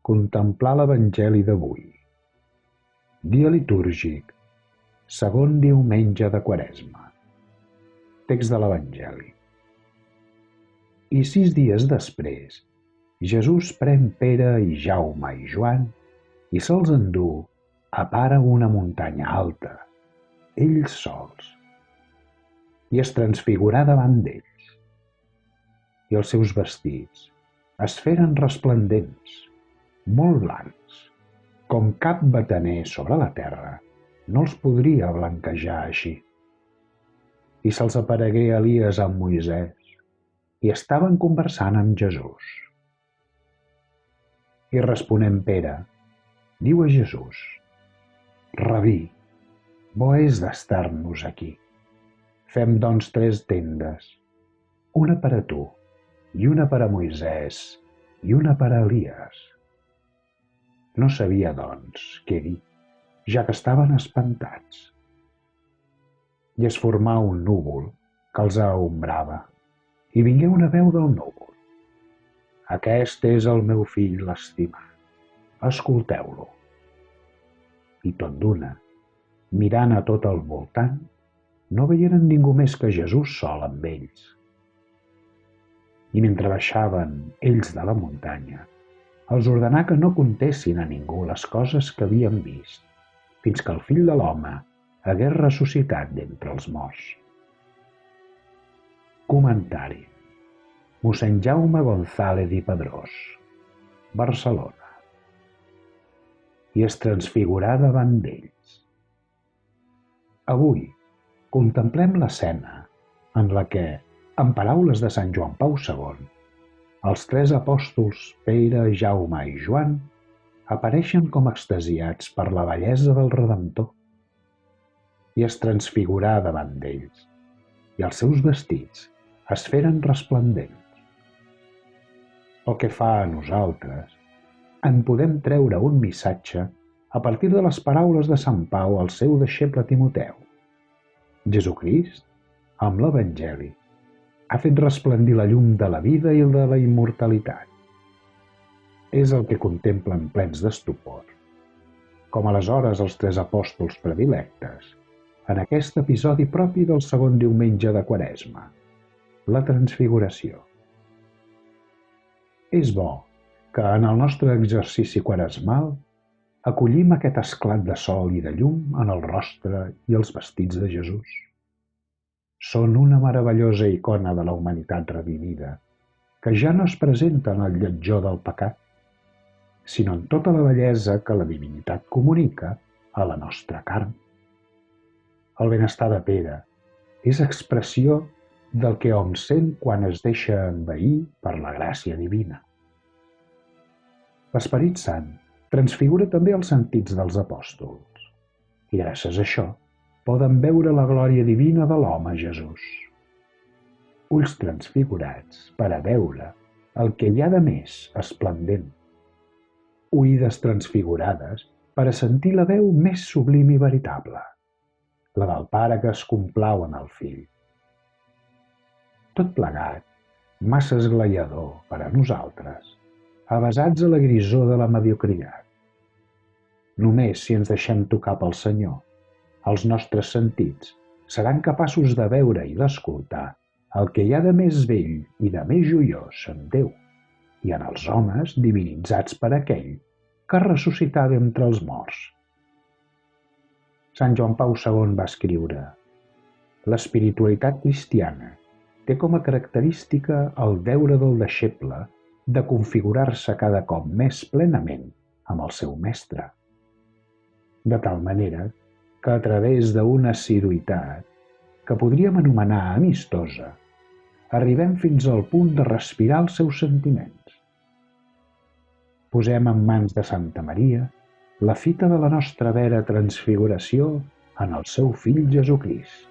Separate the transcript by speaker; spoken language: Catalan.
Speaker 1: Contemplar l'Evangeli d'avui. Dia litúrgic, segon diumenge de Quaresma. Text de l'Evangeli. I 6 dies després, Jesús pren Pere i Jaume i Joan i se'ls endú a part a una muntanya alta, ells sols, i es transfigurà davant d'ells. I els seus vestits es feren resplendents, molt blancs, com cap bataner sobre la terra no els podria blanquejar així. I se'ls aparegué Elies amb Moisès, i estaven conversant amb Jesús. I responent Pere, diu a Jesús: Rabí, bo és d'estar-nos aquí. Fem doncs 3 tendes, una per a tu, i una per a Moisès, i una per a Elies. No sabia, doncs, què dir, ja que estaven espantats. I es formà un núvol que els aombrava, i vingué una veu del núvol: Aquest és el meu fill l'estimat, escolteu-lo. I tot d'una, mirant a tot el voltant, no veieren ningú més que Jesús sol amb ells. I mentre baixaven ells de la muntanya, els ordenà que no contessin a ningú les coses que havien vist, fins que el Fill de l'Home hagués ressuscitat d'entre els morts. Comentari: Mossèn Jaume González i Pedrós, Barcelona. I es transfigurà davant d'ells. Avui contemplem l'escena en la que, en paraules de Sant Joan Pau II, els 3 apòstols Pere, Jaume i Joan apareixen com extasiats per la bellesa del Redemptor. I es transfigurà davant d'ells, i els seus vestits es feren resplendents. Pel que fa a nosaltres, en podem treure un missatge a partir de les paraules de Sant Pau al seu deixeble Timoteu. Jesucrist, amb l'Evangeli, ha fet resplendir la llum de la vida i de la immortalitat. És el que contemplen plens d'estupor, com aleshores els 3 apòstols predilectes, en aquest episodi propi del segon diumenge de Quaresma, la transfiguració. És bo que en el nostre exercici quaresmal acollim aquest esclat de sol i de llum en el rostre i els vestits de Jesús. Són una meravellosa icona de la humanitat redimida, que ja no es presenta en el lletjor del pecat, sinó en tota la bellesa que la divinitat comunica a la nostra carn. El benestar de Pere és expressió del que hom sent quan es deixa envair per la gràcia divina. L'Esperit Sant transfigura també els sentits dels apòstols, i gràcies a això poden veure la glòria divina de l'home Jesús. Ulls transfigurats per a veure el que hi ha de més esplendent. Oïdes transfigurades per a sentir la veu més sublim i veritable, la del Pare que es complau en el Fill. Tot plegat, massa esglaiador per a nosaltres, avesats a la grisor de la mediocritat. Només si ens deixem tocar pel Senyor, els nostres sentits seran capaços de veure i d'escoltar el que hi ha de més vell i de més joiós en Déu i en els homes divinitzats per aquell que ressuscità d'entre els morts. Sant Joan Pau II va escriure: l'espiritualitat cristiana té com a característica el deure del deixeble de configurar-se cada cop més plenament amb el seu mestre, de tal manera que a través d'una assiduïtat que podríem anomenar amistosa, arribem fins al punt de respirar els seus sentiments. Posem en mans de Santa Maria la fita de la nostra vera transfiguració en el seu Fill Jesucrist.